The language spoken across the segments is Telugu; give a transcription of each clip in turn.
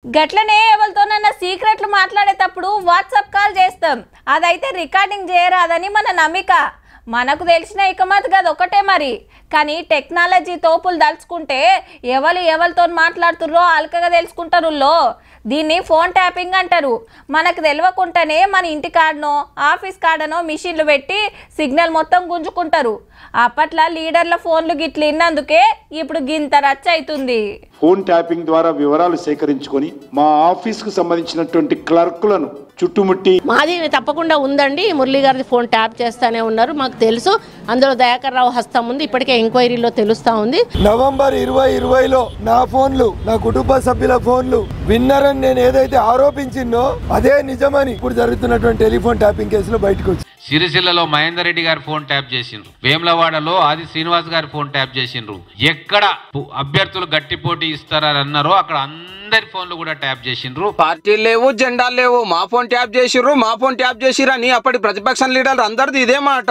గట్లనే ఎవరితోనన్నా సీక్రెట్లు మాట్లాడేటప్పుడు వాట్సాప్ కాల్ చేస్తాం. అదైతే రికార్డింగ్ చేయరాదని మన నమ్మిక. మనకు తెలిసిన ఇకమత్ గది ఒకటే మరి. కానీ టెక్నాలజీ తోపులు దలుచుకుంటే ఎవరితో మాట్లాడుతుర్రో అల్కగా తెలుసుకుంటారు. దీన్ని ఫోన్ ట్యాపింగ్ అంటారు. మనకు తెలియకుండానే మన ఇంటి కాడనో ఆఫీస్ కాడనో మిషన్లు పెట్టి సిగ్నల్ మొత్తం గుంజుకుంటారు. అప్పట్లో లీడర్ల ఫోన్లు గిట్లు ఇన్నందుకే ఇప్పుడు గింత రచ్చ అవుతుంది. ఫోన్ ట్యాపింగ్ ద్వారా వివరాలు సేకరించుకొని మా ఆఫీస్కు సంబంధించినటువంటి క్లర్కులను చుట్టుముట్టి మాది తప్పకుండా ఉందండి. మురళీ గారిది ఫోన్ ట్యాప్ చేస్తానే ఉన్నారు, మాకు తెలుసు. అందులో దయాకర్ రావు హస్తం ఉంది, ఇప్పటికే ఎంక్వైరీలో తెలుస్తా ఉంది. నవంబర్ 2020లో నా ఫోన్లు, నా కుటుంబ సభ్యుల ఫోన్లు విన్నారని నేను ఏదైతే ఆరోపించిందో అదే నిజమని ఇప్పుడు జరుగుతున్నటువంటి టెలిఫోన్ ట్యాపింగ్ కేసులో బయటకు వచ్చి. సిరిసిల్లలో మహేందర్ రెడ్డి గారి ఫోన్ ట్యాప్ చేసిండ్రు, వేములవాడలో ఆది శ్రీనివాస్ గారి ఫోన్ ట్యాప్ చేసిండ్రు. ఎక్కడ అభ్యర్థులు గట్టి పోటీ ఇస్తారని అన్నారో అక్కడ అందరి ఫోన్లు కూడా ట్యాప్ చేసిండ్రు. పార్టీలు లేవు, జెండాలు లేవు, మా ఫోన్ ట్యాప్ చేసిర్రు, మా ఫోన్ ట్యాప్ చేసిర్రు అని అప్పటి ప్రతిపక్ష లీడర్ అందరిది ఇదే మాట.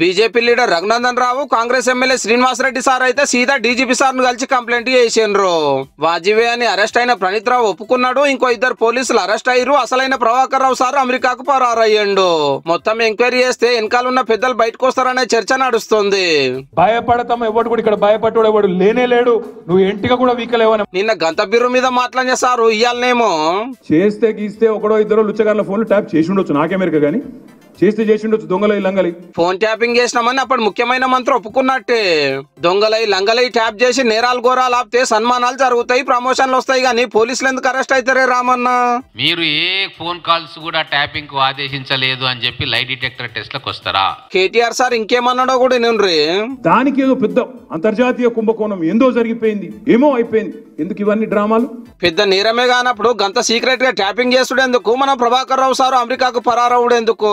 BJP leader Raghunandan Rao, Congress MLA Srinivas Reddy sir అయితే సీదా డీజీపీ సార్ ను కలిసి కంప్లైంట్ చేసిండ్రు. వాజివే అని అరెస్ట్ అయిన ప్రణీత్ రావు ఒప్పుకున్నాడు, ఇంకో ఇద్దరు పోలీసులు అరెస్ట్ అయ్యారు. అసలైన ప్రభాకర్ రావు సార్ అమెరికాకు పరారయ్యండు. మొత్తం ఎంక్వైరీ చేస్తే వెనకాలన్న పెద్దలు బయటకు వస్తారనే చర్చ నడుస్తుంది. భయపడతాం, ఎవడు కూడా ఇక్కడ భయపడ్డాడు ఎవడు లేనే లేడు. నువ్వు ఎంటిగా కూడా వీకలేవని నిన్న గంత బిర్రు మీద మాట్లాడే సారు ఇయ్యాలనేమో చేస్తే గీస్తే ఒకడో ఇద్దరు లుచ్చగారుల ఫోన్లు ట్యాప్ చేసి ఉండొచ్చు, నాకెమెరిక గానీ చేస్తే చేసి ఉండొచ్చు. దొంగలై లంగలై ఫోన్ ట్యాపింగ్ చేసినామని అప్పుడు ముఖ్యమైన మంత్రి ఒప్పుకున్నట్టే. దొంగలై లంగలై ట్యాప్ చేసి నేరాలు ఘోరాలు ఆపితే సన్మానాలు జరుగుతాయి, ప్రమోషన్లు వస్తాయి. కానీ పోలీసులు ఎందుకు అరెస్ట్ అవుతారే రామన్న? మీరు ఏ ఫోన్ కాల్స్ కూడా ట్యాపింగ్ కు ఆదేశించలేదు అని చెప్పి లై డిటెక్టర్ టెస్ట్ లకు వస్తారా? కేటీఆర్ సార్ ఇంకేమన్నాడో కూడా నేను దానికి ఏదో పెద్ద అంతర్జాతీయ కుంభకోణం ఏందో జరిగిపోయింది, ఏమో అయిపోయింది. ఎందుకు ఇవన్నీ డ్రామాలు? పెద్ద నేరమే కానప్పుడు గంత సీక్రెట్ గా ట్యాపింగ్ చేసుడేందుకు? మన ప్రభాకర్ రావు సారు అమెరికాకు పరారవుడేందుకు?